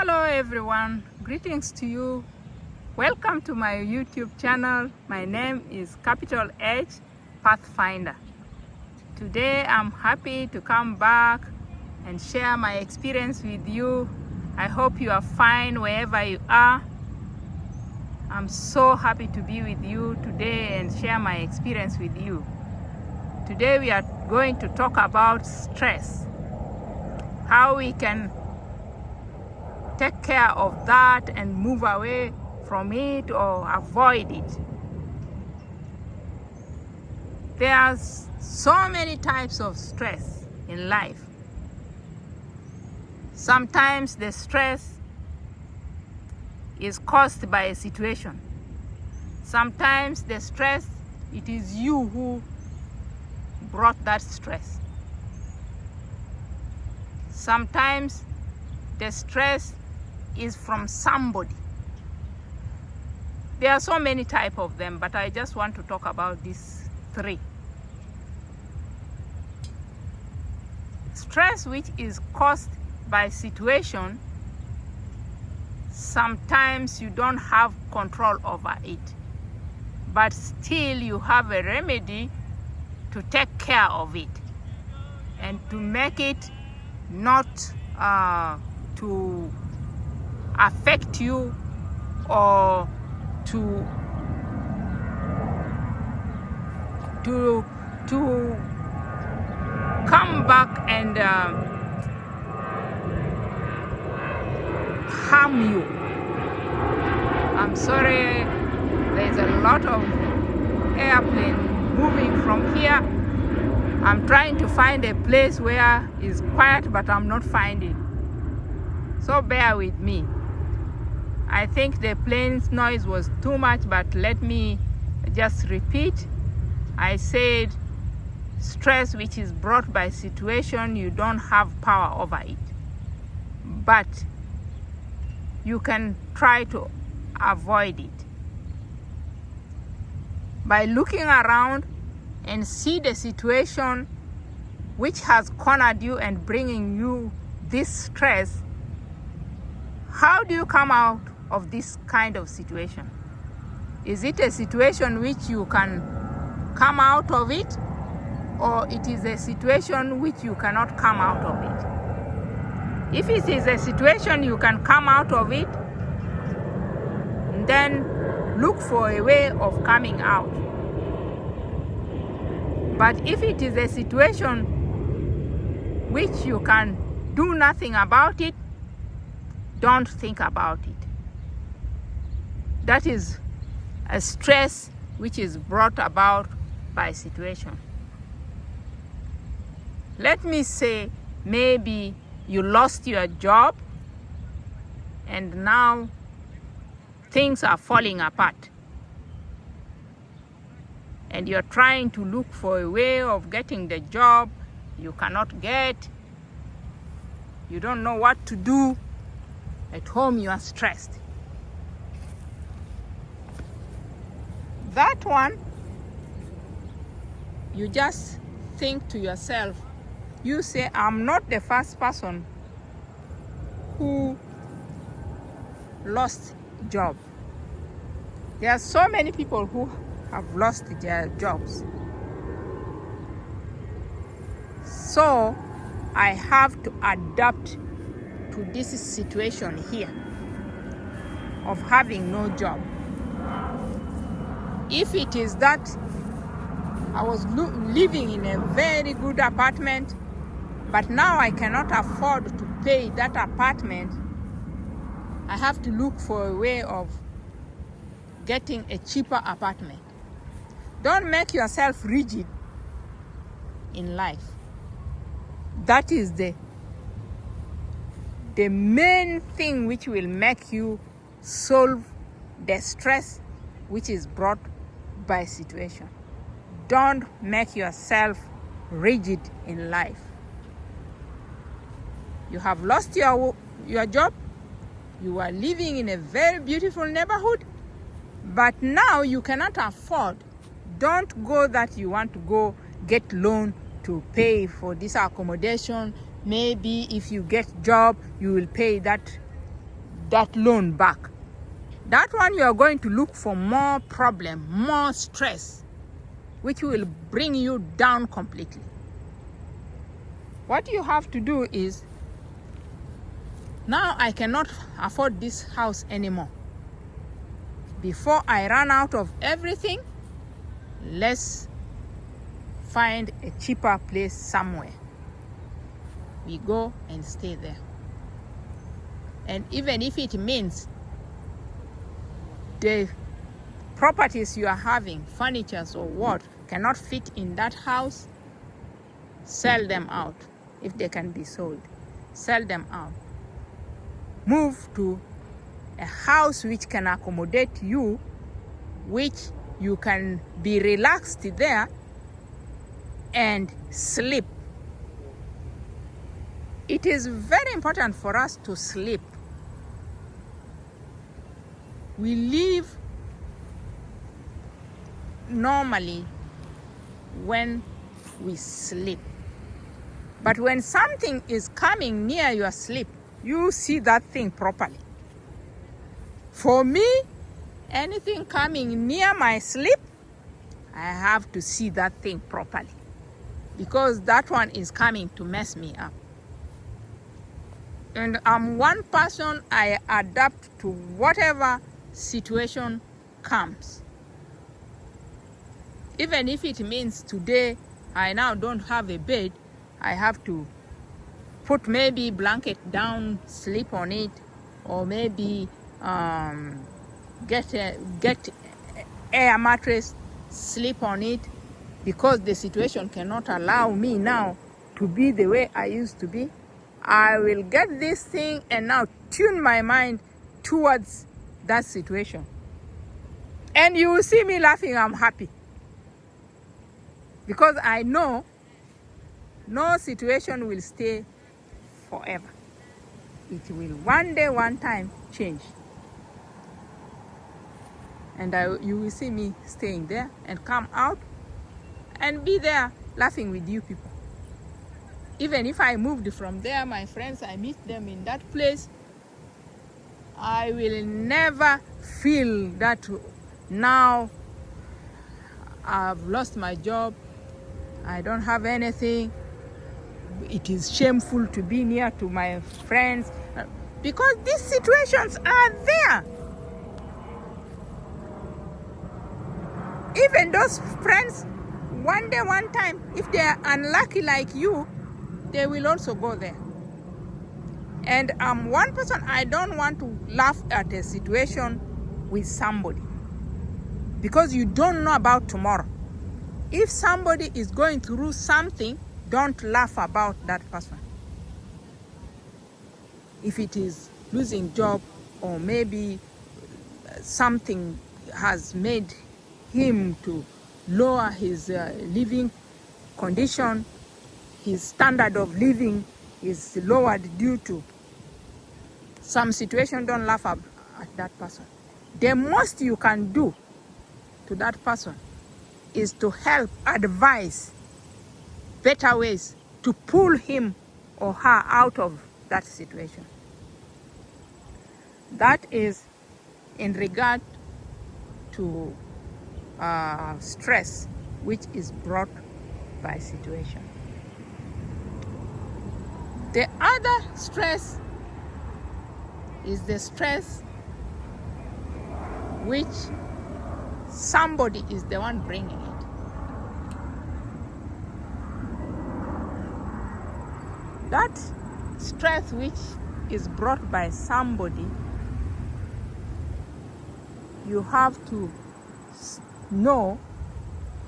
Hello everyone, greetings to you. Welcome to my YouTube channel. My name is Capital H Pathfinder. Today I'm happy to come back and share my experience with you. I hope you are fine wherever you are. I'm so happy to be with you today and share my experience with you. Today we are going to talk about stress, how we can take care of that and move away from it or avoid it. There are so many types of stress in life. Sometimes the stress is caused by a situation. Sometimes the stress, it is you who brought that stress. Sometimes the stress is from somebody. There are so many types of them, but I just want to talk about these three. Stress which is caused by situation, sometimes you don't have control over it, but still you have a remedy to take care of it and to make it not to affect you or to come back and harm you. I'm sorry, there's a lot of airplane moving from here. I'm trying to find a place where it's quiet, but I'm not finding. So bear with me. I think the plane's noise was too much, but let me just repeat. I said stress which is brought by situation, you don't have power over it, but you can try to avoid it by looking around and see the situation which has cornered you and bringing you this stress. How do you come out of this kind of situation? Is it a situation which you can come out of it, or it is a situation which you cannot come out of it? If it is a situation you can come out of it, then look for a way of coming out. But if it is a situation which you can do nothing about it, don't think about it. That is a stress which is brought about by situation. Let me say, maybe you lost your job and now things are falling apart, and you're trying to look for a way of getting the job you cannot get. You don't know what to do. At home you are stressed. That one, you just think to yourself, you say, I'm not the first person who lost job. There are so many people who have lost their jobs. So I have to adapt to this situation here of having no job. If it is that I was living in a very good apartment, but now I cannot afford to pay that apartment, I have to look for a way of getting a cheaper apartment. Don't make yourself rigid in life. That is the main thing which will make you solve the stress which is brought by situation. Don't make yourself rigid in life. You have lost your job. You are living in a very beautiful neighborhood, but now you cannot afford. Don't go that you want to go get loan to pay for this accommodation. Maybe if you get job, you will pay that that loan back. That one you are going to look for more problem, more stress, which will bring you down completely. What you have to do is, now I cannot afford this house anymore. Before I run out of everything, let's find a cheaper place somewhere. We go and stay there. And even if it means the properties you are having, furnitures or what, cannot fit in that house, sell them out. If they can be sold, sell them out. Move to a house which can accommodate you, which you can be relaxed there and sleep. It is very important for us to sleep. We live normally when we sleep. But when something is coming near your sleep, you see that thing properly. For me, anything coming near my sleep, I have to see that thing properly, because that one is coming to mess me up. And I'm one person, I adapt to whatever situation comes. Even if it means today I now don't have a bed, I have to put maybe blanket down, sleep on it, or maybe get air mattress, sleep on it, because the situation cannot allow me now to be the way I used to be. I will get this thing and now tune my mind towards that situation. And you will see me laughing, I'm happy. Because I know no situation will stay forever. It will one day, one time change. And you will see me staying there and come out and be there laughing with you people. Even if I moved from there, my friends, I meet them in that place, I will never feel that now I've lost my job, I don't have anything, it is shameful to be near to my friends, because these situations are there. Even those friends, one day, one time, if they are unlucky like you, they will also go there. And I'm one person, I don't want to laugh at a situation with somebody, because you don't know about tomorrow. If somebody is going through something, don't laugh about that person. If it is losing job, or maybe something has made him to lower his living condition, his standard of living is lowered due to some situation, don't laugh at that person. The most you can do to that person is to help, advise better ways to pull him or her out of that situation. That is in regard to stress which is brought by situation. The other stress is the stress which somebody is the one bringing it. That stress which is brought by somebody, you have to know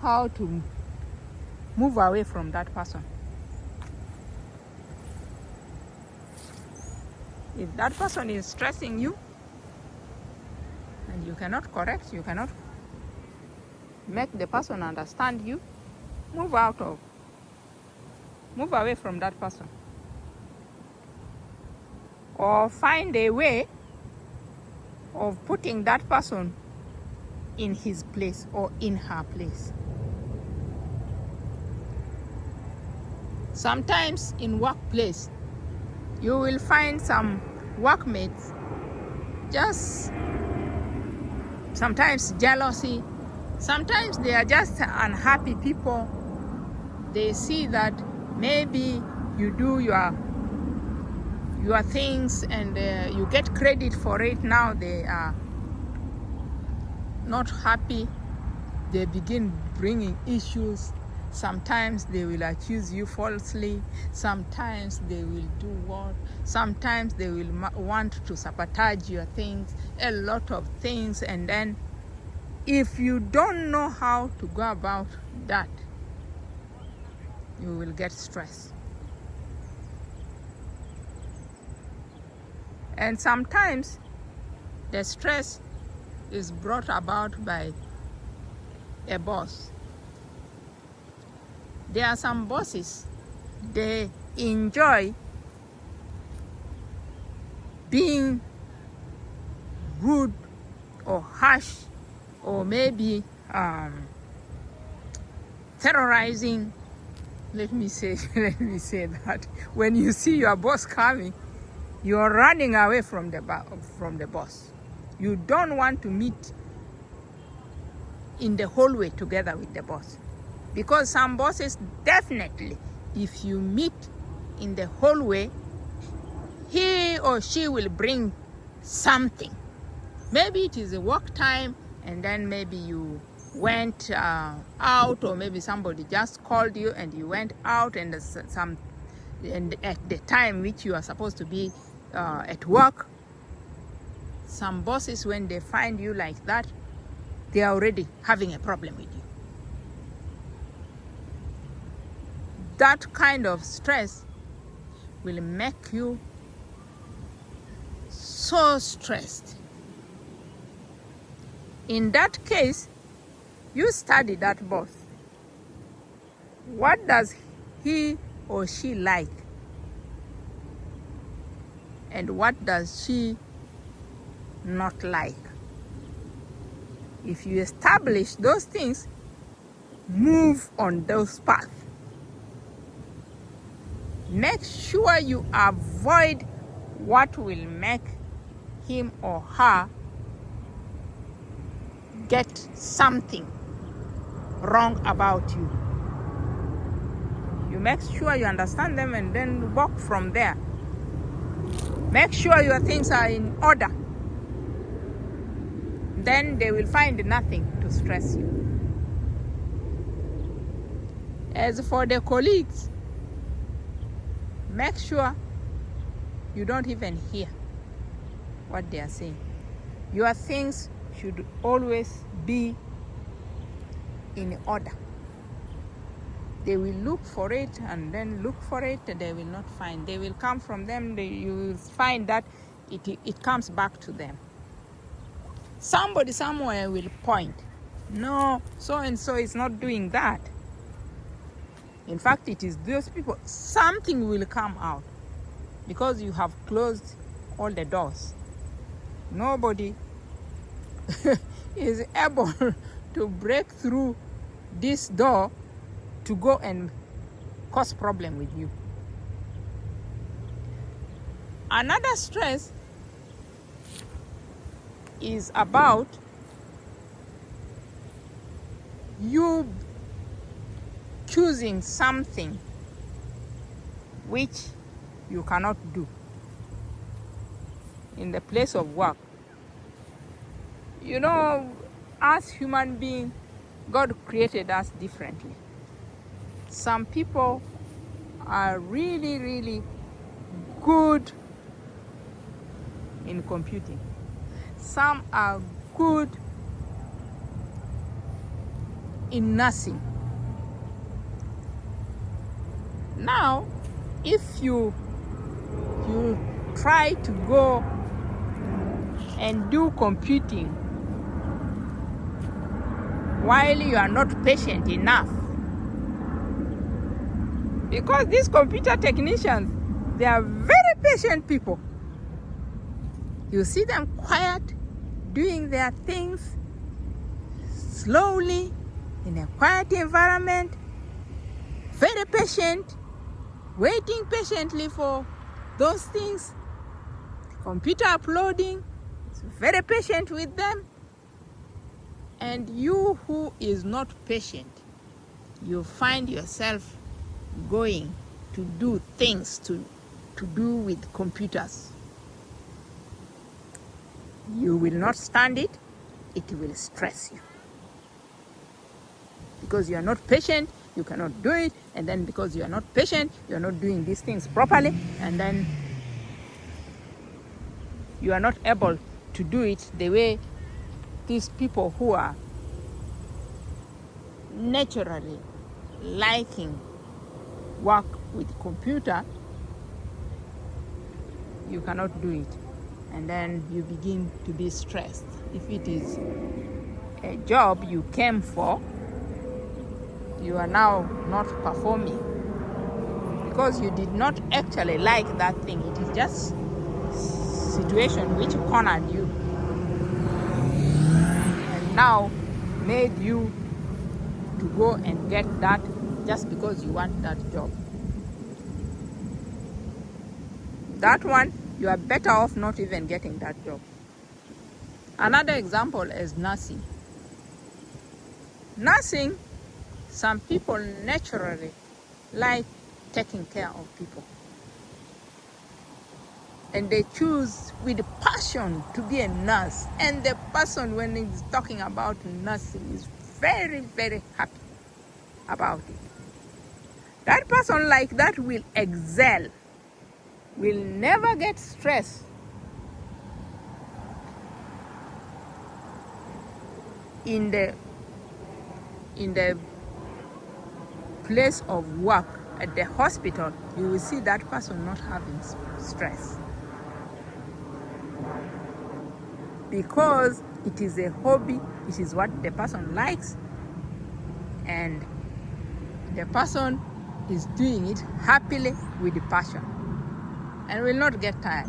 how to move away from that person. If that person is stressing you and you cannot correct, you cannot make the person understand you, move away from that person. Or find a way of putting that person in his place or in her place. Sometimes in workplace, you will find some workmates just sometimes jealousy. Sometimes they are just unhappy people. They see that maybe you do your things and you get credit for it. Now they are not happy. They begin bringing issues. Sometimes they will accuse you falsely. Sometimes they will do what? Sometimes they will want to sabotage your things, a lot of things. And then if you don't know how to go about that, you will get stressed. And sometimes the stress is brought about by a boss. There are some bosses, they enjoy being rude or harsh or maybe terrorizing. Let me say that when you see your boss coming, you're running away from the boss. You don't want to meet in the hallway together with the boss. Because some bosses, definitely, if you meet in the hallway, he or she will bring something. Maybe it is a work time, and then maybe you went out, or maybe somebody just called you and you went out, and at the time which you are supposed to be at work. Some bosses, when they find you like that, they are already having a problem with you. That kind of stress will make you so stressed. In that case, you study that boss. What does he or she like? And what does she not like? If you establish those things, move on those paths. Make sure you avoid what will make him or her get something wrong about you. You make sure you understand them and then walk from there. Make sure your things are in order. Then they will find nothing to stress you. As for the colleagues, make sure you don't even hear what they are saying. Your things should always be in order. They will look for it and then look for it, they will not find. They will come from them, you will find that it comes back to them. Somebody somewhere will point, no, so and so is not doing that. In fact, it is those people. Something will come out because you have closed all the doors. Nobody is able to break through this door to go and cause problem with you. Another stress is about you choosing something which you cannot do in the place of work. You know, as human beings, God created us differently. Some people are really, really good in computing. Some are good in nursing. Now, if you try to go and do computing while you are not patient enough, because these computer technicians, they are very patient people. You see them quiet, doing their things slowly in a quiet environment, very patient, waiting patiently for those things. Computer uploading, it's very patient with them. And you who is not patient, you find yourself going to do things to do with computers. You will not stand it. It will stress you. Because you are not patient, you cannot do it. And then because you are not patient, you are not doing these things properly. And then you are not able to do it the way these people who are naturally liking work with computer, you cannot do it. And then you begin to be stressed. If it is a job you came for, you are now not performing because you did not actually like that thing. It is just situation which cornered you and now made you to go and get that just because you want that job. That one, you are better off not even getting that job. Another example is nursing. Nursing, some people naturally like taking care of people. And they choose with passion to be a nurse. And the person, when he's talking about nursing, is very, very happy about it. That person like that will excel, will never get stressed. In the place of work, at the hospital, you will see that person not having stress. Because it is a hobby, it is what the person likes, and the person is doing it happily with passion and will not get tired.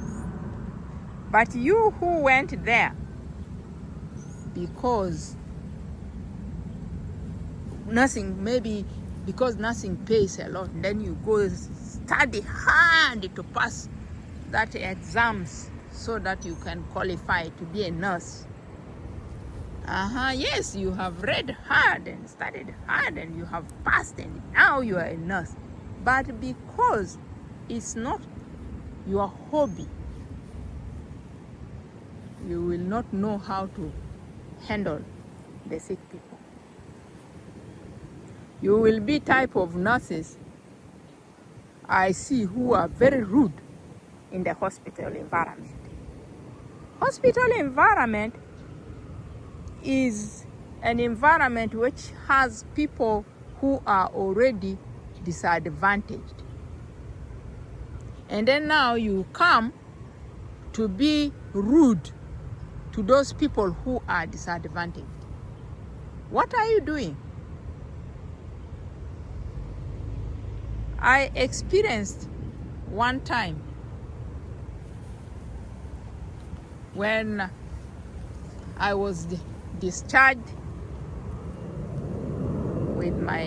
But you who went there because nursing, maybe because nursing pays a lot, then you go study hard to pass that exams so that you can qualify to be a nurse. Yes, you have read hard and studied hard and you have passed and now you are a nurse. But because it's not your hobby, you will not know how to handle the sick people. You will be type of nurses I see who are very rude in the hospital environment. Hospital environment is an environment which has people who are already disadvantaged. And then now you come to be rude to those people who are disadvantaged. What are you doing? I experienced one time when I was discharged with my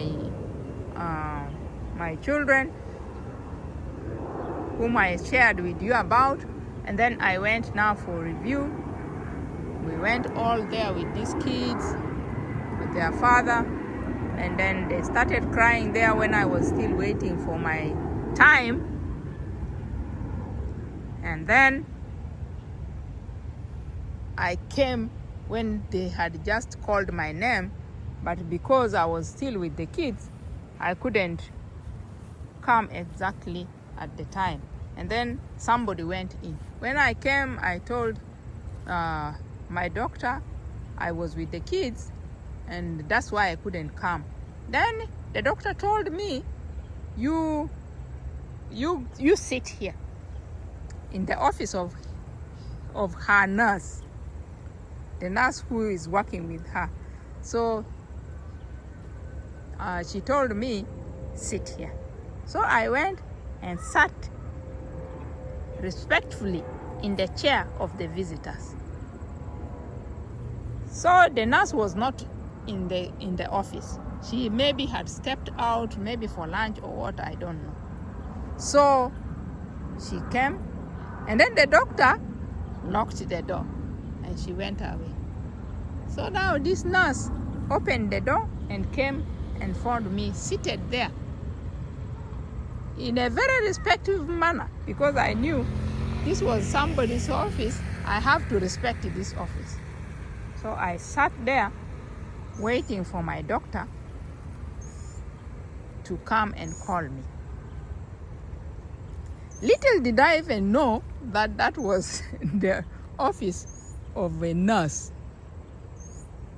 children, whom I shared with you about, and then I went now for review. We went all there with these kids, with their father, and then they started crying there when I was still waiting for my time. And then I came when they had just called my name, but because I was still with the kids, I couldn't come exactly at the time. And then somebody went in. When I came, I told my doctor I was with the kids and that's why I couldn't come. Then the doctor told me, you sit here in the office of her nurse, the nurse who is working with her. So she told me, sit here. So I went and sat respectfully in the chair of the visitors. So the nurse was not in the office. She maybe had stepped out, maybe for lunch or what, I don't know. So she came, and then the doctor locked the door. And she went away. So now this nurse opened the door and came and found me seated there in a very respectful manner, because I knew this was somebody's office. I have to respect this office. So I sat there waiting for my doctor to come and call me. Little did I even know that that was the office of a nurse.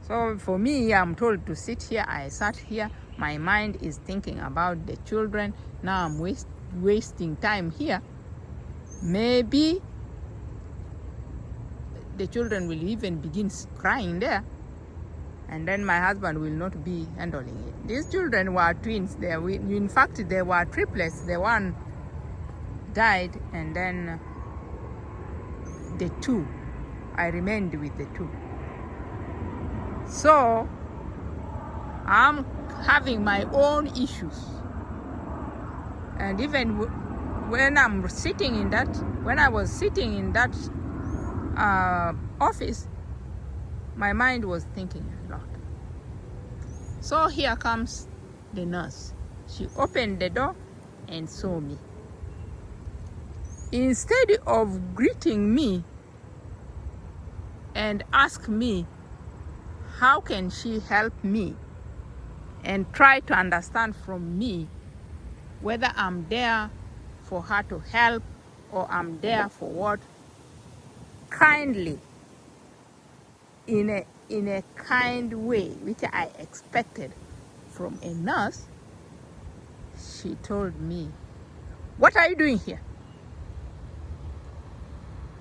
So for me, I'm told to sit here. I sat here. My mind is thinking about the children. Now I'm wasting time here. Maybe the children will even begin crying there, and then my husband will not be handling it. These children were twins. In fact, they were triplets. The one died, and then the two, I remained with the two. So I'm having my own issues. And even when I was sitting in that office, my mind was thinking a lot. So here comes the nurse. She opened the door and saw me. Instead of greeting me and ask me how can she help me and try to understand from me whether I'm there for her to help or I'm there for what, kindly, in a kind way, which I expected from a nurse, she told me, "What are you doing here?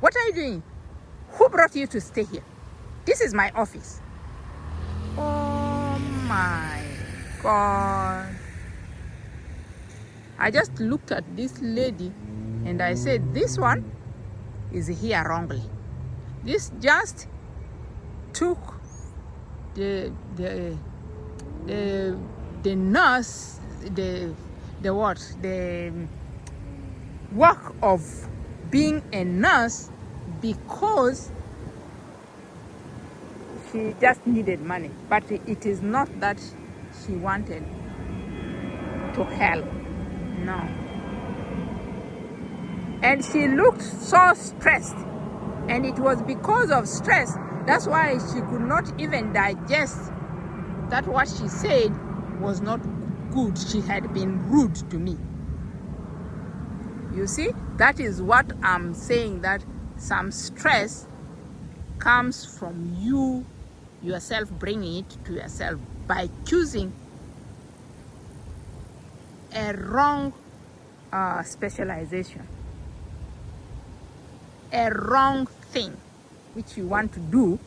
What are you doing? Who brought you to stay here? This is my office." Oh my God. I just looked at this lady and I said, this one is here wrongly. This just took the nurse, the work of being a nurse because she just needed money. But it is not that she wanted to help. No. And she looked so stressed. And it was because of stress. That's why she could not even digest that what she said was not good. She had been rude to me. You see, that is what I'm saying, that some stress comes from you yourself bringing it to yourself by choosing a wrong specialization, a wrong thing which you want to do,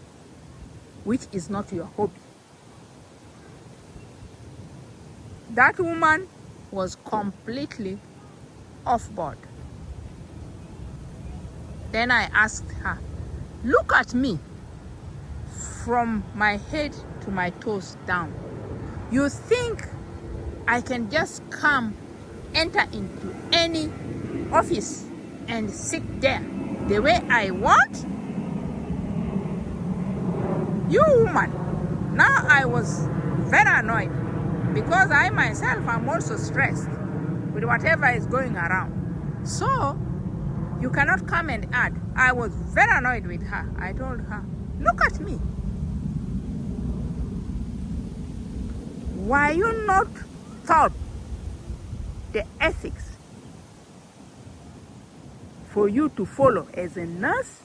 which is not your hobby. That woman was completely off board. Then I asked her, "Look at me from my head to my toes down. You think I can just come, enter into any office and sit there the way I want? You woman." Now I was very annoyed because I myself am also stressed with whatever is going around. So you cannot come and add. I was very annoyed with her. I told her, "Look at me. Why you not taught the ethics for you to follow as a nurse?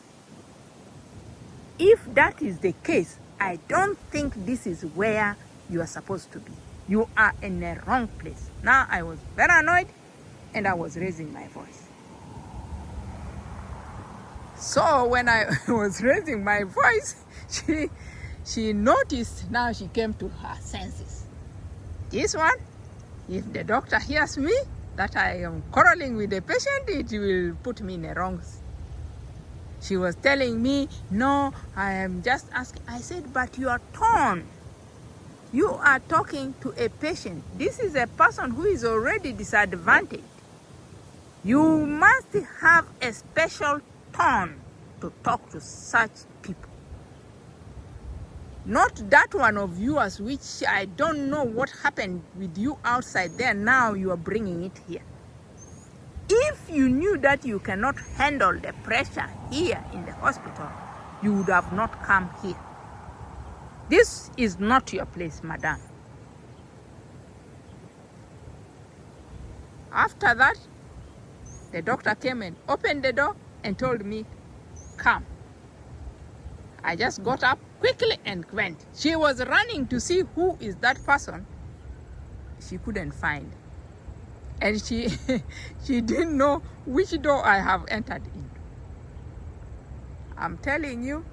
If that is the case, I don't think this is where you are supposed to be. You are in the wrong place." Now I was very annoyed and I was raising my voice. So when I was raising my voice, she noticed. Now she came to her senses. This one, if the doctor hears me that I am quarreling with the patient, it will put me in the wrong. She was telling me, "No, I am just asking." I said, "But your tone, you are talking to a patient. This is a person who is already disadvantaged. You must have a special tone to talk to such people. Not that one of yours, which I don't know what happened with you outside there. Now you are bringing it here. If you knew that you cannot handle the pressure here in the hospital, you would have not come here. This is not your place, madam. After that, the doctor came and opened the door and told me, come. I just got up quickly and went. She was running to see who is that person. She couldn't find. And she didn't know which door I have entered into. I'm telling you,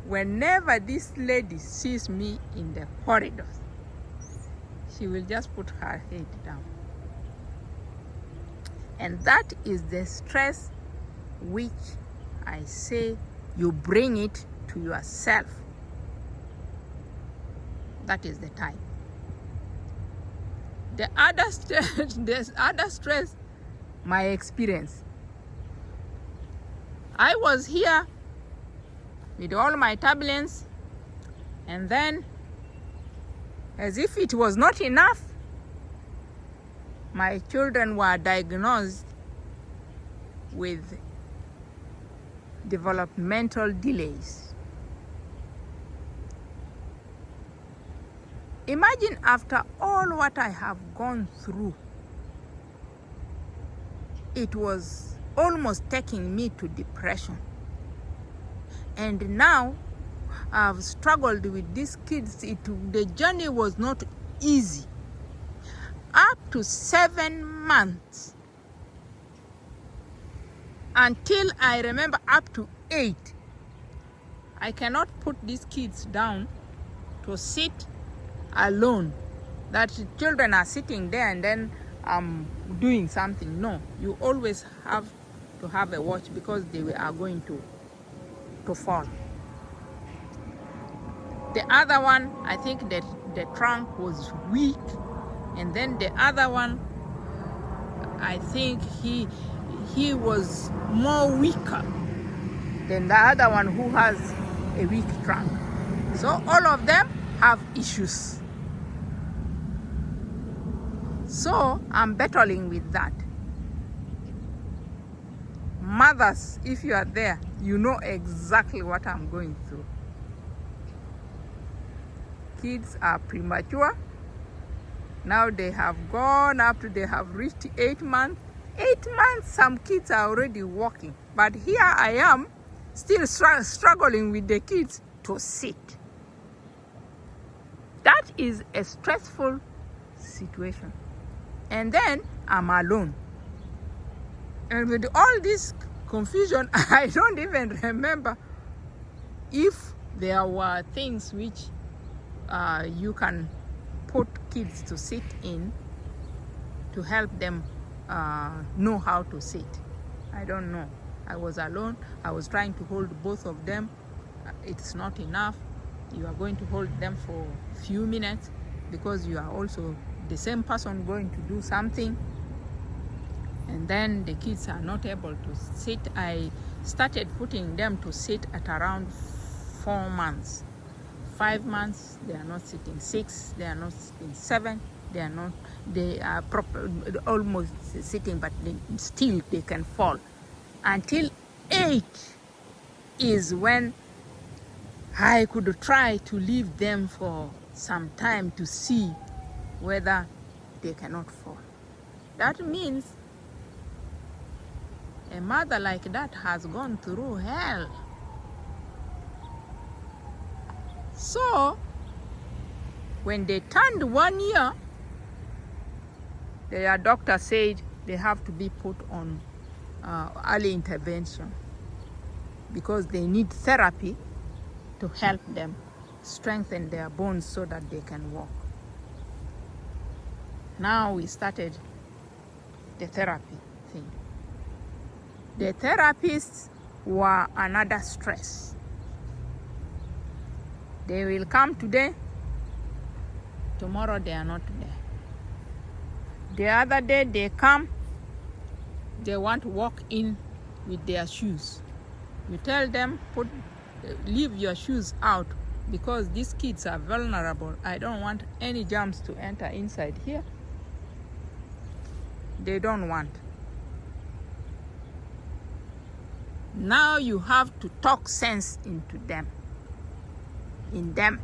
whenever this lady sees me in the corridors, she will just put her head down. And that is the stress which I say you bring it to yourself. That is the time. The other stress, my experience. I was here with all my turbulence, and then, as if it was not enough, my children were diagnosed with developmental delays. Imagine after all what I have gone through, it was almost taking me to depression. And now I've struggled with these kids. The journey was not easy. Up to 7 months, until I remember up to 8. I cannot put these kids down to sit alone. That children are sitting there and then I'm doing something. No, you always have to have a watch, because they are going to fall. The other one, I think that the trunk was weak, and then the other one, I think he was more weaker than the other one who has a weak trunk. So all of them have issues. So I'm battling with that. Mothers, if you are there, you know exactly what I'm going through. Kids are premature. Now they have gone up to, they have reached 8 months. 8 months, some kids are already walking. But here I am, still struggling with the kids to sit. That is a stressful situation. And then I'm alone. And with all this confusion, I don't even remember if there were things which you can put kids to sit in to help them know how to sit. I don't know. I was alone. I was trying to hold both of them. It's not enough. You are going to hold them for a few minutes because you are also the same person going to do something. And then the kids are not able to sit. I started putting them to sit at around 4 months. 5 months, they are not sitting. 6, they are not sitting. 7, they are almost sitting, but still they can fall. Until 8 is when I could try to leave them for some time to see whether they cannot fall. That means a mother like that has gone through hell. So when they turned 1 year, their doctor said they have to be put on early intervention because they need therapy to help them strengthen their bones so that they can walk. Now we started the therapy thing. The therapists were another stress. They will come today, tomorrow they are not there. The other day they come, they want to walk in with their shoes. You tell them, leave your shoes out because these kids are vulnerable. I don't want any germs to enter inside here. They don't want. Now you have to talk sense into them, in them,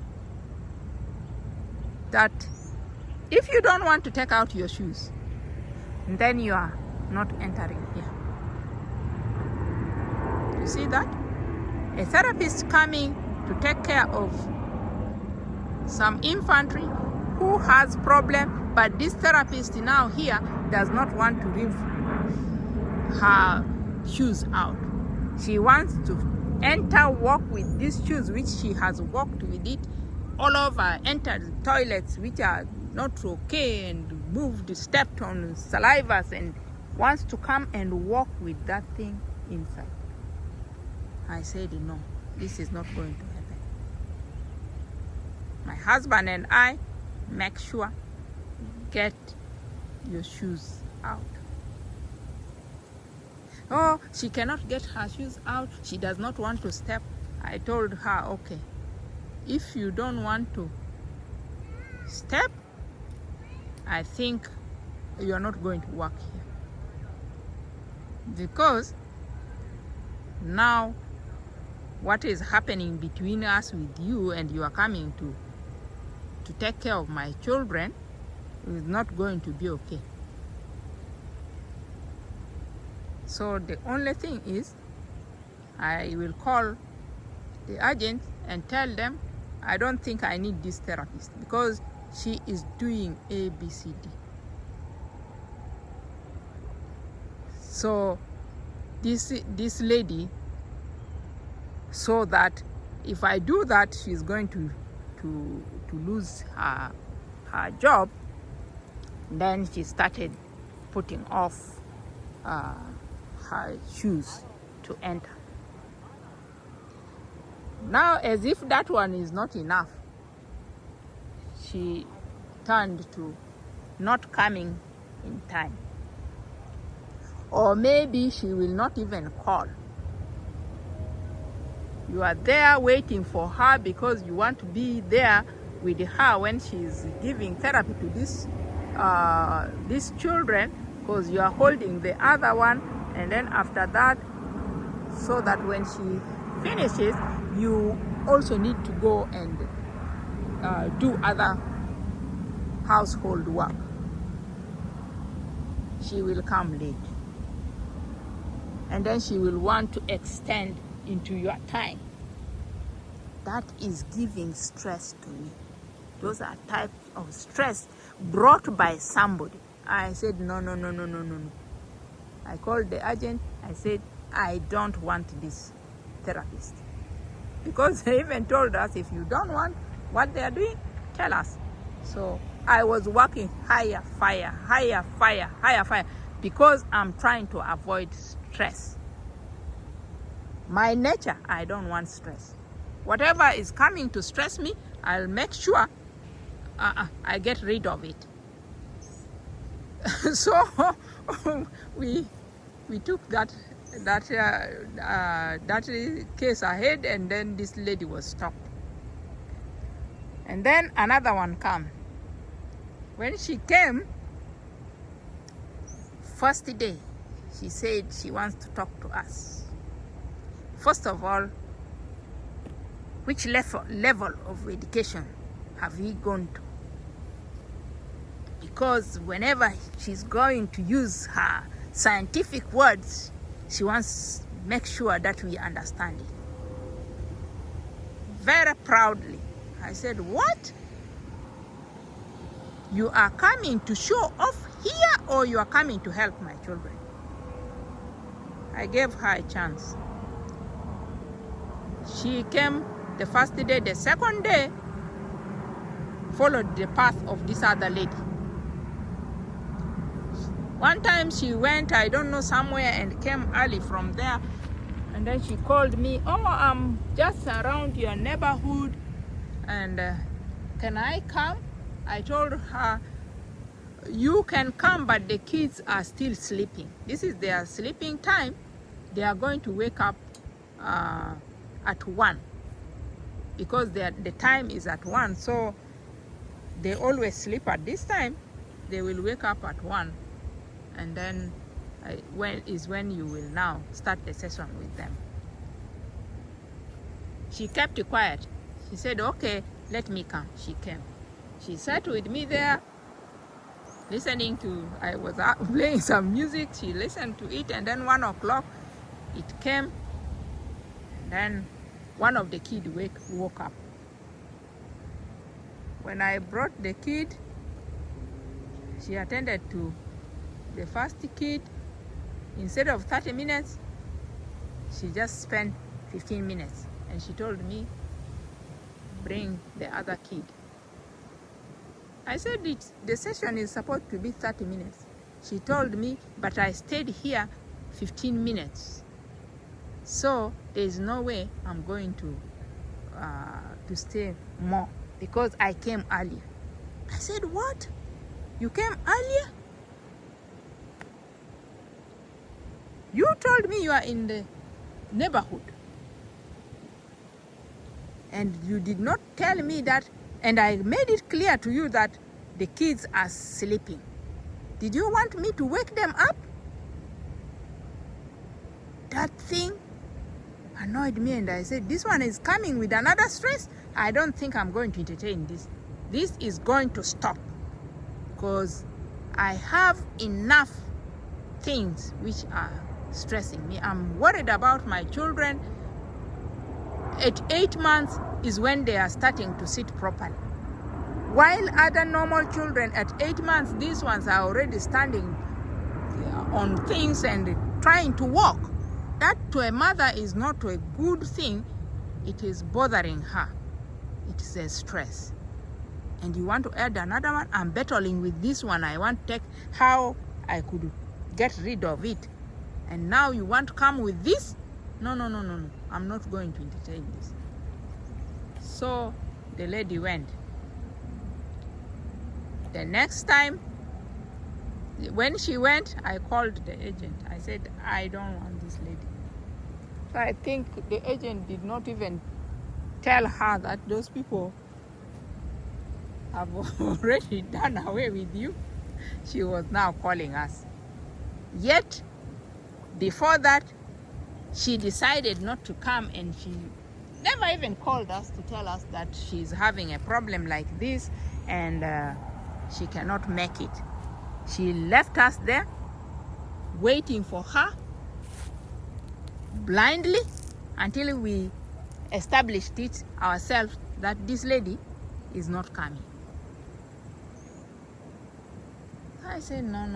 that if you don't want to take out your shoes, then you are not entering here. You see that? A therapist coming to take care of some infantry who has problem, but this therapist now here does not want to leave her shoes out. She wants to enter, walk with these shoes, which she has walked with it all over, entered toilets which are not okay, and moved, stepped on salivas, and wants to come and walk with that thing inside. I said, no, this is not going to happen. My husband and I make sure, get your shoes out. Oh, she cannot get her shoes out. She does not want to step. I told her, okay, if you don't want to step, I think you're not going to work here. Because now what is happening between us with you, and you are coming to take care of my children, is not going to be okay. So the only thing is, I will call the agent and tell them I don't think I need this therapist because she is doing A, B, C, D. So this lady saw that if I do that, she's going to lose her job. Then she started putting off her shoes to enter. Now, as if that one is not enough, she turned to not coming in time. Or maybe she will not even call. You are there waiting for her because you want to be there with her when she is giving therapy to these children, because you are holding the other one, and then after that, so that when she finishes, you also need to go and do other household work. She will come late, and then she will want to extend into your time. That is giving stress to me. Those are types of stress brought by somebody. I said, no. I called the agent. I said, I don't want this therapist. Because they even told us, if you don't want what they are doing, tell us. So I was working higher fire, because I'm trying to avoid stress. My nature, I don't want stress. Whatever is coming to stress me, I'll make sure I get rid of it. So we took that case ahead, and then this lady was stopped. And then another one came. When she came, first day, she said she wants to talk to us. First of all, which level of education have we gone to? Because whenever she's going to use her scientific words, she wants to make sure that we understand it. Very proudly, I said, what? You are coming to show off here, or you are coming to help my children? I gave her a chance. She came the first day. The second day, followed the path of this other lady. One time she went, I don't know, somewhere, and came early from there. And then she called me, oh, I'm just around your neighborhood, and can I come? I told her, you can come, but the kids are still sleeping. This is their sleeping time. They are going to wake up at 1. because the time is at 1, so they always sleep at this time. They will wake up at 1, and then when you will now start the session with them. She kept quiet. She said, okay, let me come. She came. She sat with me there, listening to, I was playing some music. She listened to it, and then 1 o'clock, it came. Then one of the kids woke up. When I brought the kid, she attended to the first kid. Instead of 30 minutes, she just spent 15 minutes. And she told me, bring the other kid. I said, the session is supposed to be 30 minutes. She told me, but I stayed here 15 minutes. So there's no way I'm going to stay more because I came earlier. I said, what? You came earlier? You told me you are in the neighborhood. And you did not tell me that, and I made it clear to you that the kids are sleeping. Did you want me to wake them up? That thing annoyed me, and I said, this one is coming with another stress. I don't think I'm going to entertain this. This is going to stop because I have enough things which are stressing me. I'm worried about my children. At 8 months is when they are starting to sit properly. While other normal children at 8 months, these ones are already standing on things and trying to walk. That to a mother is not a good thing. It is bothering her. It is a stress. And you want to add another one? I'm battling with this one. I want to take how I could get rid of it. And now you want to come with this? No. I'm not going to entertain this. So the lady went. The next time, when she went, I called the agent. I said, I don't want this lady. So I think the agent did not even tell her that those people have already done away with you. She was now calling us. Yet, before that, she decided not to come, and she never even called us to tell us that she's having a problem like this and she cannot make it. She left us there waiting for her blindly until we established it ourselves that this lady is not coming. I said, no.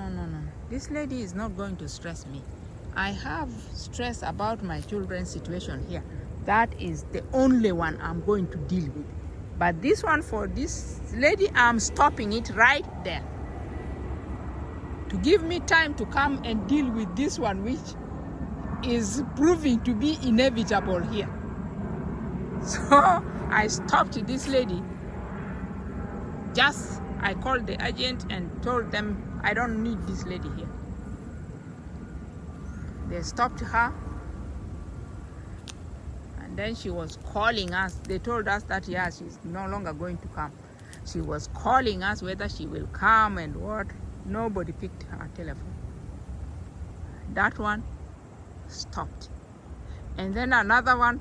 This lady is not going to stress me. I have stress about my children's situation here. That is the only one I'm going to deal with. But this one for this lady, I'm stopping it right there. To give me time to come and deal with this one, which is proving to be inevitable here. So I stopped this lady. I called the agent and told them, I don't need this lady here. They stopped her, and then she was calling us. They told us that, yeah, she's no longer going to come. She was calling us whether she will come and what. Nobody picked her telephone. That one stopped. And then another one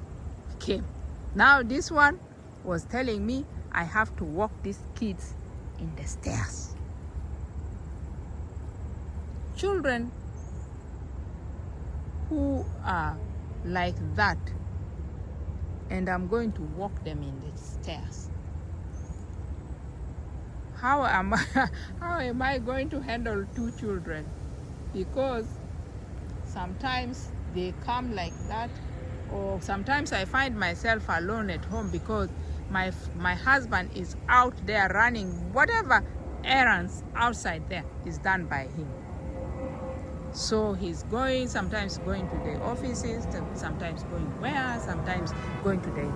came. Now this one was telling me I have to walk these kids in the stairs. Children who are like that, and I'm going to walk them in the stairs. How am I going to handle 2 children? Because sometimes they come like that, or sometimes I find myself alone at home because my husband is out there running whatever errands outside there is done by him. So he's sometimes going to the offices, sometimes going where, sometimes going to the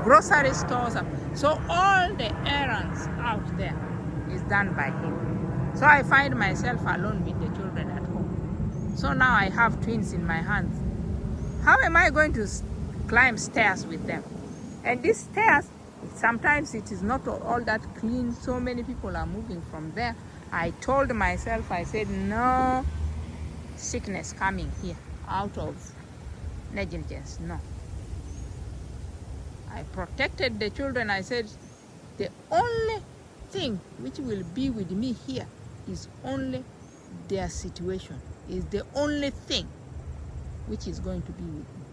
grocery stores. So all the errands out there is done by him. So I find myself alone with the children at home. So now I have twins in my hands. How am I going to climb stairs with them? And these stairs, sometimes it is not all that clean. So many people are moving from there. I told myself, I said, no sickness coming here out of negligence. No. I protected the children. I said, the only thing which will be with me here is only their situation, is the only thing which is going to be with me.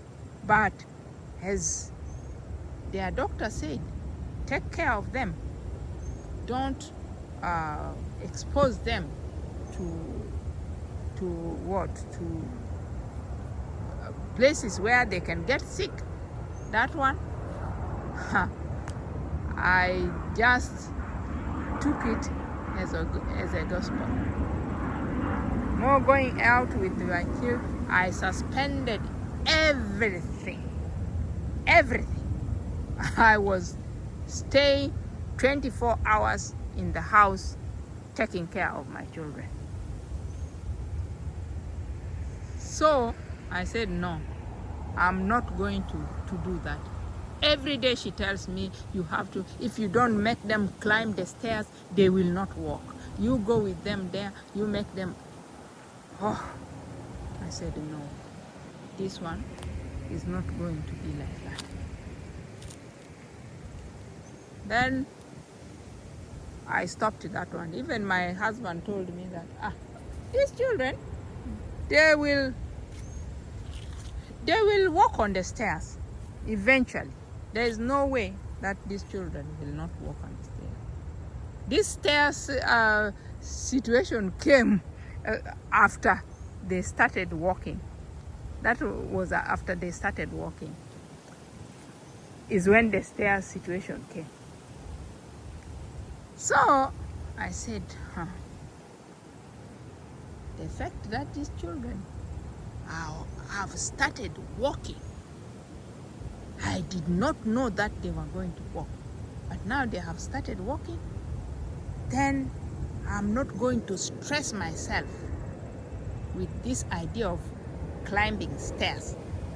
But as their doctor said, take care of them. Don't expose them to what? To places where they can get sick. That one, I just took it as a gospel. No going out with my children. I suspended everything. I was staying 24 hours in the house taking care of my children. So I said, no, I'm not going to do that. Every day she tells me, you have to, if you don't make them climb the stairs, they will not walk. You go with them there, you make them. Oh, I said, no, this one is not going to be like that. Then I stopped that one. Even my husband told me that, these children, they will walk on the stairs eventually. There is no way that these children will not walk on the stairs. This stairs situation came after they started walking. That was after they started walking, is when the stairs situation came. So I said, the fact that these children have started walking, I did not know that they were going to walk, but now they have started walking, then I'm not going to stress myself with this idea of climbing stairs.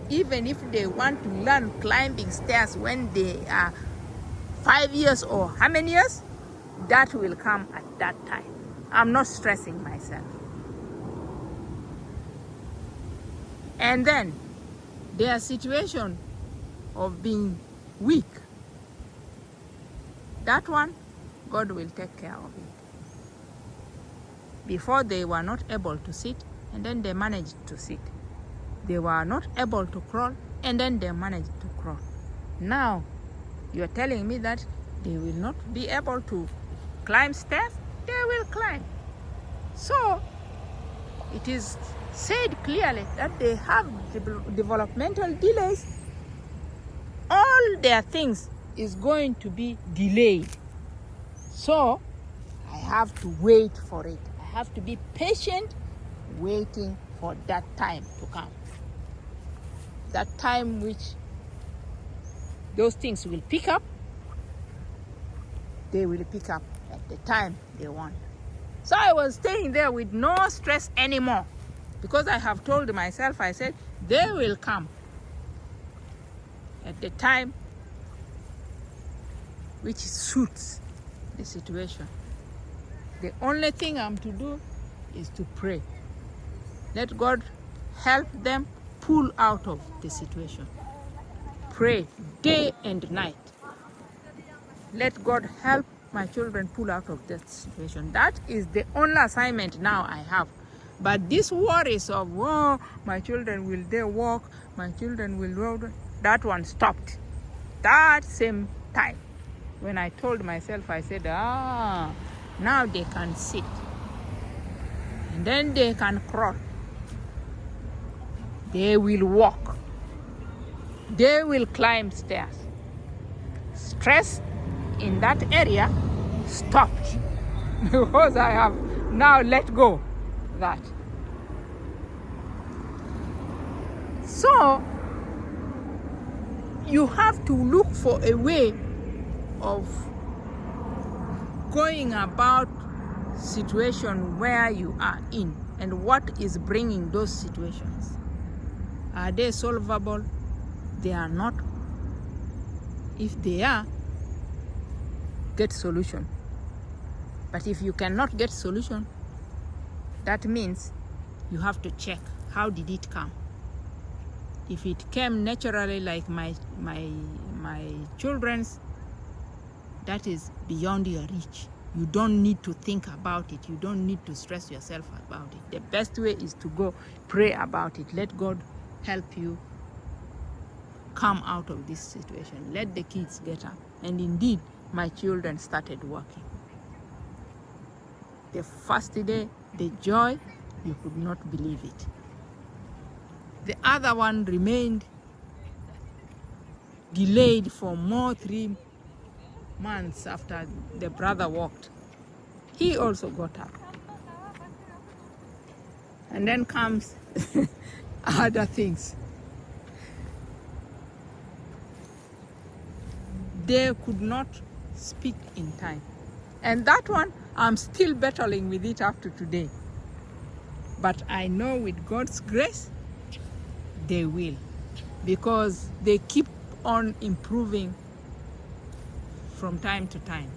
Even if they want to learn climbing stairs when they are 5 years or how many years, that will come at that time. I'm not stressing myself. And then their situation of being weak, that one, God will take care of it. Before they were not able to sit, and then they managed to sit. They were not able to crawl, and then they managed to crawl. Now, you're telling me that they will not be able to climb stairs? They will climb. So, it is said clearly that they have developmental delays. All their things is going to be delayed. So, I have to wait for it. I have to be patient, waiting for that time to come. That time which those things will pick up, they will pick up at the time they want. So I was staying there with no stress anymore, because I have told myself, I said, they will come at the time which suits the situation. The only thing I'm to do is to pray. Let God help them pull out of the situation. Pray day and night. Let God help my children pull out of that situation. That is the only assignment now I have. But these worries of, my children, will they walk? My children will walk? That one stopped. That same time, when I told myself, I said, now they can sit. And then they can crawl. They will walk. They will climb stairs. Stress in that area stopped because I have now let go that. So you have to look for a way of going about situation where you are in and what is bringing those situations. Are they solvable? They are not. If they are, get solution. But if you cannot get solution, that means you have to check, how did it come? If it came naturally like my children's, that is beyond your reach. You don't need to think about it. You don't need to stress yourself about it. The best way is to go pray about it. Let God help you come out of this situation. Let the kids get up. And indeed, my children started working. The first day, the joy, you could not believe it. The other one remained delayed for more 3 months after the brother walked. He also got up. And then comes other things. They could not speak in time. And that one, I'm still battling with it up to today. But I know with God's grace, they will. Because they keep on improving from time to time.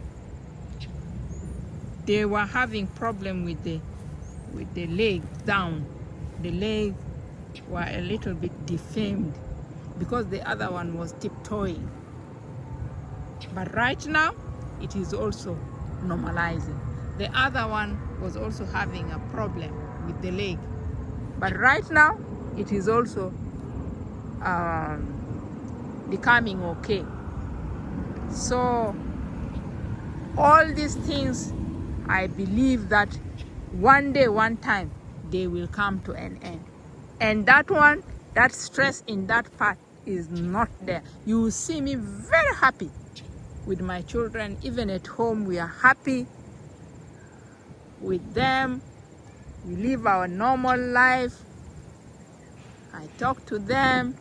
They were having problem with the leg down. The leg were a little bit defamed because the other one was tiptoeing. But right now, it is also normalizing. The other one was also having a problem with the leg. But right now, it is also becoming okay. So all these things, I believe that one day, one time, they will come to an end. And that one, that stress in that part is not there. You will see me very happy with my children. Even at home, we are happy with them. We live our normal life. I talk to them.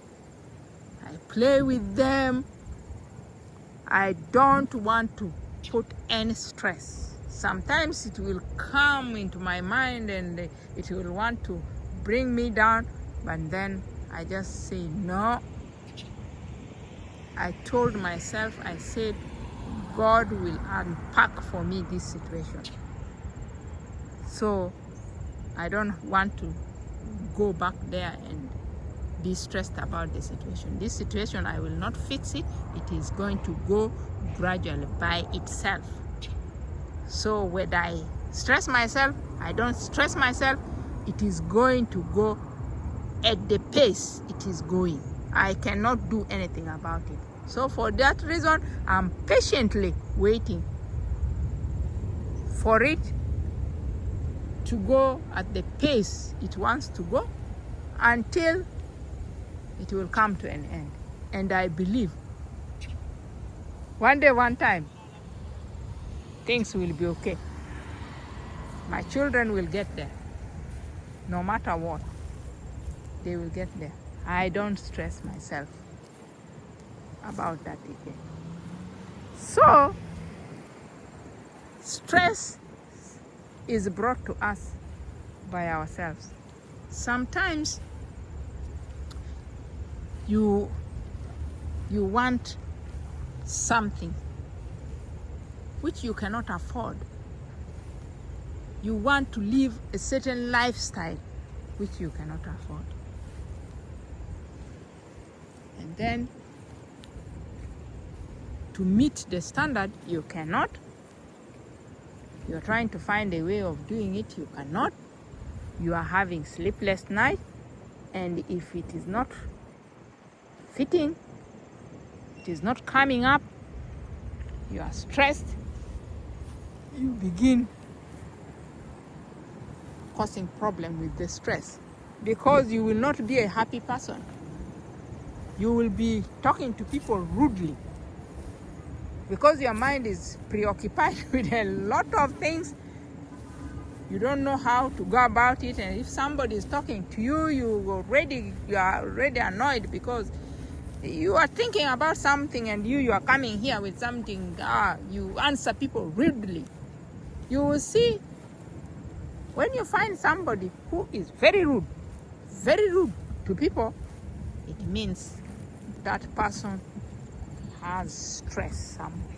I play with them. I don't want to put any stress. Sometimes it will come into my mind and it will want to bring me down, but then I just say no. I told myself, I said, God will unpack for me this situation. So I don't want to go back there and be stressed about the situation. This situation, I will not fix it. It is going to go gradually by itself. So whether I stress myself, I don't stress myself, it is going to go at the pace it is going. I cannot do anything about it. So for that reason, I'm patiently waiting for it to go at the pace it wants to go until it will come to an end. And I believe one day, one time, things will be okay. My children will get there. No matter what, they will get there. I don't stress myself about that again. So, stress is brought to us by ourselves. Sometimes you want something which you cannot afford. You want to live a certain lifestyle which you cannot afford. And then to meet the standard, you cannot. You're trying to find a way of doing it, you cannot. You are having sleepless nights, and if it is not fitting, it is not coming up, you are stressed, you begin causing problem with the stress, because you will not be a happy person. You will be talking to people rudely because your mind is preoccupied with a lot of things. You don't know how to go about it, and if somebody is talking to you, you are already annoyed because you are thinking about something, and you are coming here with something. You answer people rudely. You will see, when you find somebody who is very rude to people, it means that person has stress somewhere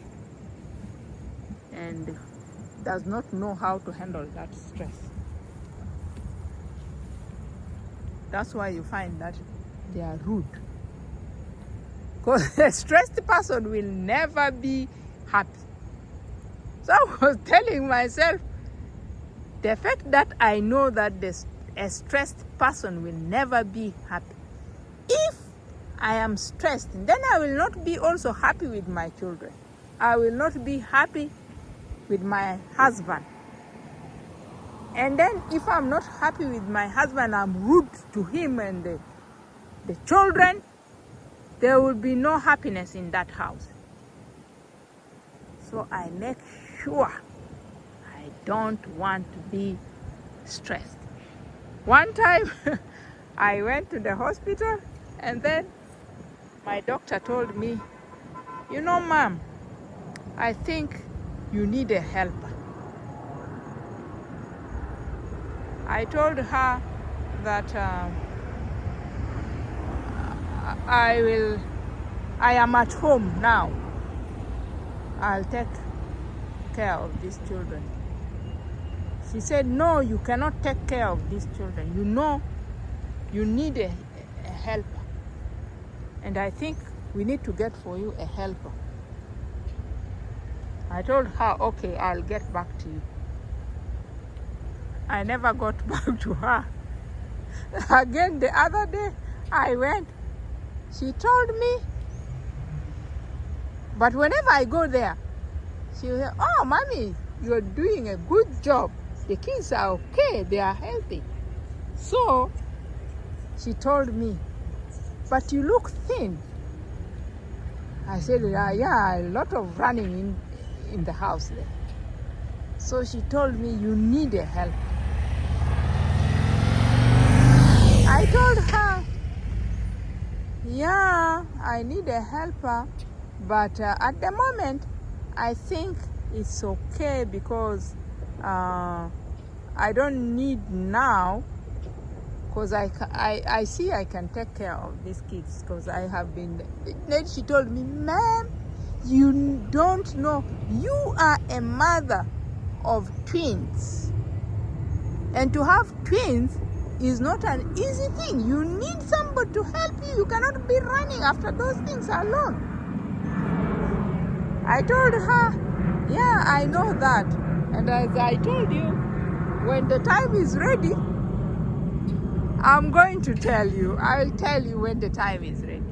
and does not know how to handle that stress. That's why you find that they are rude. Because a stressed person will never be happy. So I was telling myself, the fact that I know that a stressed person will never be happy. If I am stressed, then I will not be also happy with my children. I will not be happy with my husband. And then if I'm not happy with my husband, I'm rude to him and the children, there will be no happiness in that house. So I make sure I don't want to be stressed. One time I went to the hospital and then my doctor told me, you know, ma'am, I think you need a helper. I told her that I am at home now. I'll take care of these children. She said, no, you cannot take care of these children. You know, you need a helper. And I think we need to get for you a helper. I told her, okay, I'll get back to you. I never got back to her. Again, the other day, I went. She told me, but whenever I go there, she will say, oh, mommy, you're doing a good job. The kids are okay, they are healthy. So, she told me, but you look thin. I said, yeah, a lot of running in the house there. So she told me, you need a help. I told her, yeah, I need a helper, but at the moment, I think it's okay because I don't need now, because I see I can take care of these kids because I have been. Then she told me, ma'am, you don't know, you are a mother of twins, and to have twins is not an easy thing. You need somebody to help you. You cannot be running after those things alone. I told her, yeah, I know that. And as I told you, when the time is ready, I'm going to tell you. I'll tell you when the time is ready.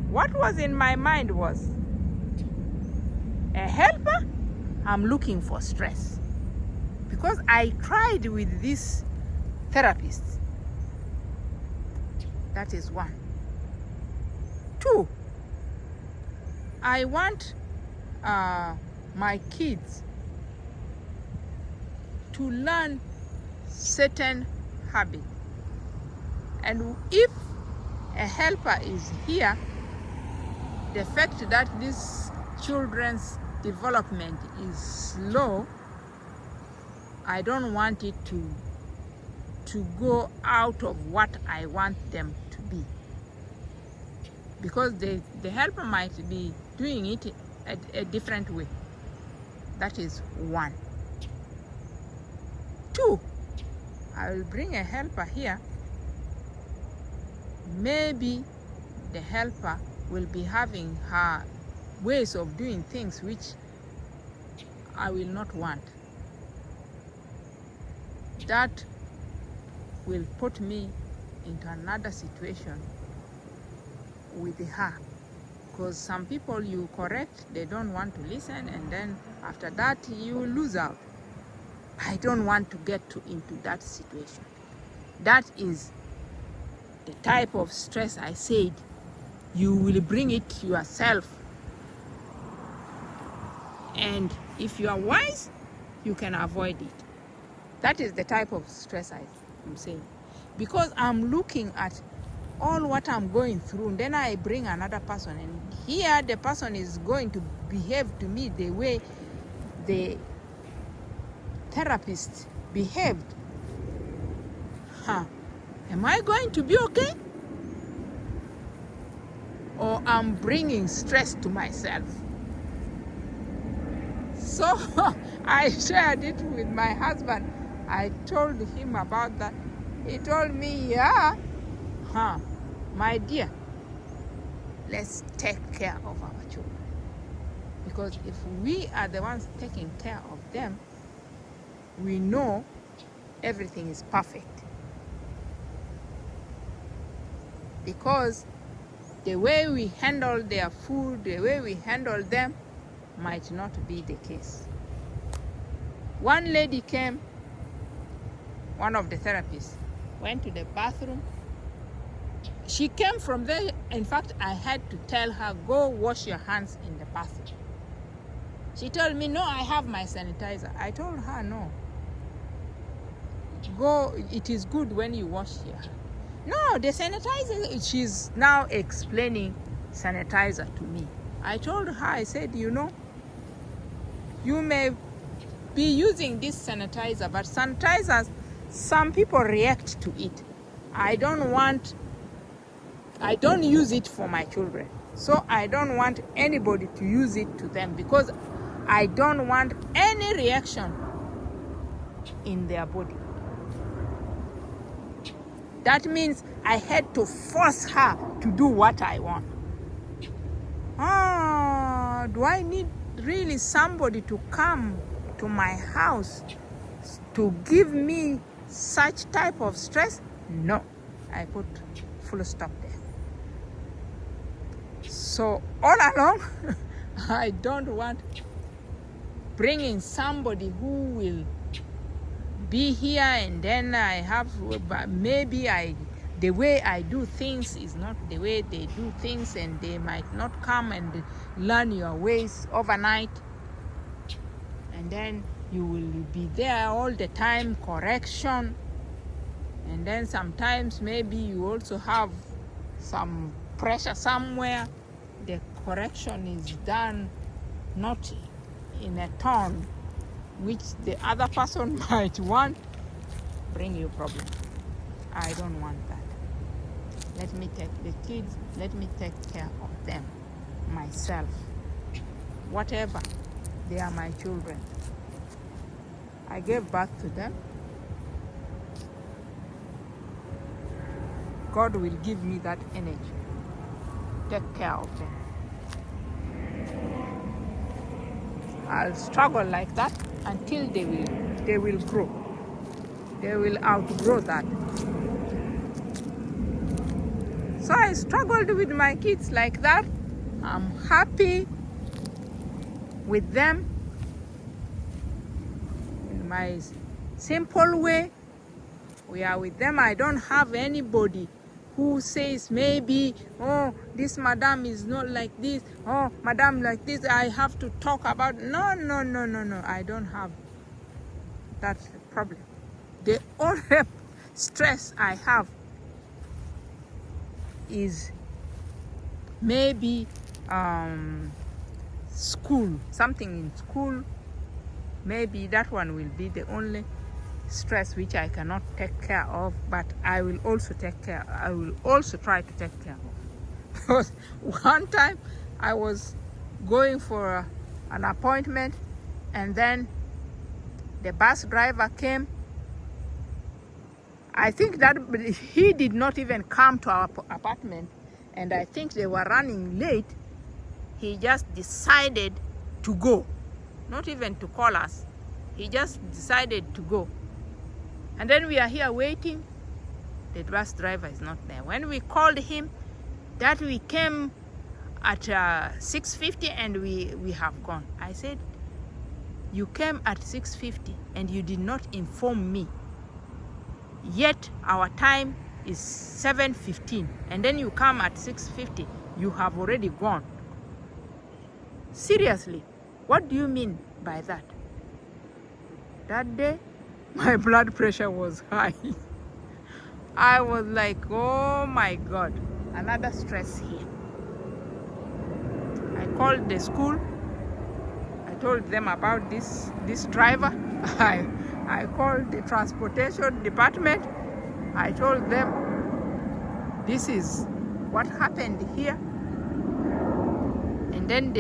What was in my mind was a helper. I'm looking for stress. Because I tried with this therapist. That is one. Two, I want my kids to learn certain habits. And if a helper is here, the fact that these children's development is slow, I don't want it to go out of what I want them to be. Because the helper might be doing it a different way. That is one. Two, I will bring a helper here. Maybe the helper will be having her ways of doing things which I will not want. That will put me into another situation with her. Because some people you correct, they don't want to listen, and then after that you lose out. I don't want to get into that situation. That is the type of stress I said you will bring it yourself. And if you are wise, you can avoid it. That is the type of stress I'm saying. Because I'm looking at all what I'm going through, and then I bring another person, and here the person is going to behave to me the way the therapist behaved. Am I going to be okay? or I'm bringing stress to myself. So I shared it with my husband. I told him about that. He told me, yeah, my dear, let's take care of our children. Because if we are the ones taking care of them, we know everything is perfect. Because the way we handle their food, the way we handle them, might not be the case. One lady came, one of the therapists, went to the bathroom. She came from there. In fact, I had to tell her, go wash your hands in the bathroom. She told me, no, I have my sanitizer. I told her, no. Go, it is good when you wash your hands. No, the sanitizer, she's now explaining sanitizer to me. I told her, I said, you know, you may be using this sanitizer, but sanitizers, some people react to it. I don't use it for my children. So I don't want anybody to use it to them because I don't want any reaction in their body. That means I had to force her to do what I want. Do I need really somebody to come to my house to give me such type of stress? No, I put full stop there. So all along, I don't want bringing somebody who will be here and then I have, maybe the way I do things is not the way they do things, and they might not come and learn your ways overnight. And then you will be there all the time, correction. And then sometimes maybe you also have some pressure somewhere. The correction is done not in a tone which the other person might want, bring you problem. I don't want that. Let me take the kids, let me take care of them myself. Whatever, they are my children. I gave birth to them. God will give me that energy. Take care of them. I'll struggle like that until they will grow. They will outgrow that. So I struggled with my kids like that. I'm happy with them in my simple way. We are with them. I don't have anybody who says maybe, oh, this madam is not like this, oh, madam like this, I have to talk about. No. I don't have that problem. The only stress I have is maybe school, something in school. Maybe that one will be the only stress which I cannot take care of, but I will also try to take care of. Because one time I was going for an appointment, and then the bus driver came. I think that he did not even come to our apartment, and I think they were running late. He just decided to go, not even to call us. He just decided to go. And then we are here waiting. The bus driver is not there. When we called him, that we came at 6:50 and we have gone. I said, you came at 6:50 and you did not inform me. Yet our time is 7:15, and then you come at 6:50. You have already gone. Seriously, what do you mean by that? That day, my blood pressure was high. I was like, oh my God, another stress here. I called the school. I told them about this driver. I called the transportation department. I told them, this is what happened here. then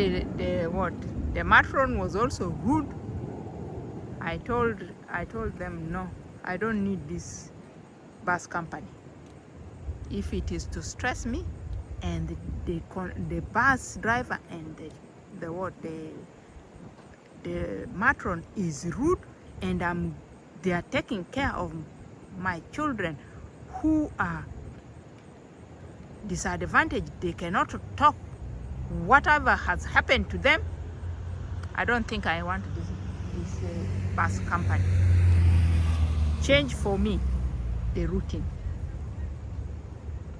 the matron was also rude. I told them, no, I don't need this bus company. If it is to stress me, and the bus driver and the matron is rude, and they are taking care of my children who are disadvantaged. They cannot talk whatever has happened to them. I don't think I want this bus company. Change for me the routine.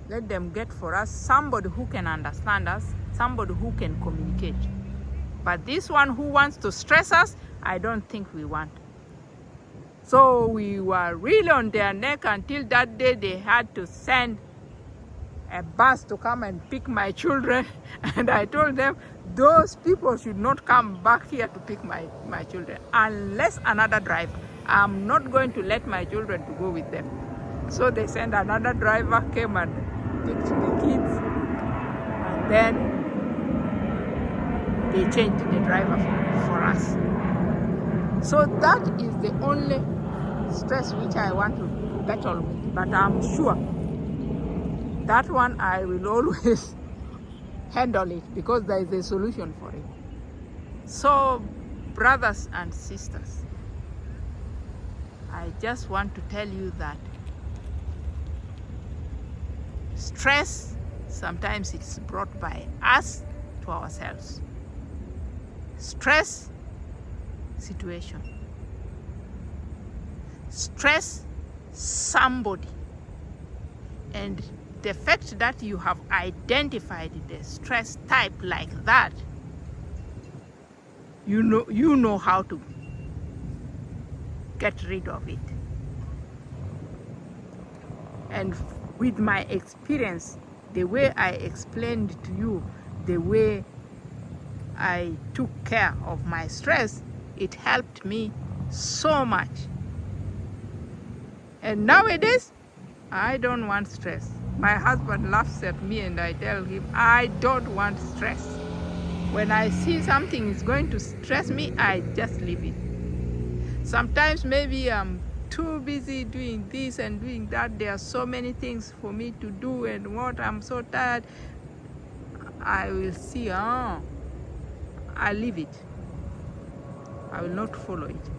Let them get for us somebody who can understand us, somebody who can communicate. But this one who wants to stress us, I don't think we want. So we were really on their neck until that day they had to send a bus to come and pick my children. And I told them, those people should not come back here to pick my children unless another driver. I'm not going to let my children to go with them. So they sent another driver, came and picked the kids, and then they changed the driver for us. So that is the only stress which I want to battle with. But I'm sure that one I will always handle it, because there is a solution for it. So, brothers and sisters, I just want to tell you that stress, sometimes it's brought by us to ourselves. Stress situation. Stress somebody. And the fact that you have identified the stress type like that, you know how to get rid of it. And with my experience, the way I explained to you, the way I took care of my stress, it helped me so much. And nowadays, I don't want stress. My husband laughs at me and I tell him, I don't want stress. When I see something is going to stress me, I just leave it. Sometimes maybe I'm too busy doing this and doing that. There are so many things for me to do, and I'm so tired. I will see, I leave it. I will not follow it.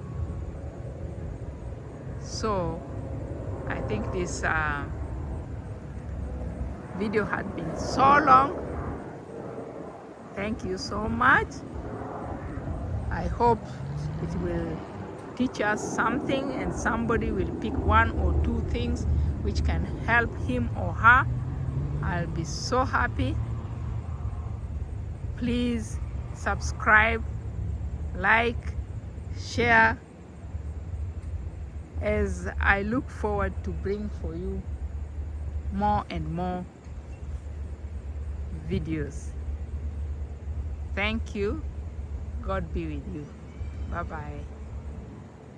So I think this video had been so long. Thank you so much. I hope it will teach us something, and somebody will pick one or two things which can help him or her. I'll be so happy. Please subscribe, like, share, as I look forward to bring for you more and more videos. Thank you. God be with you. Bye-bye.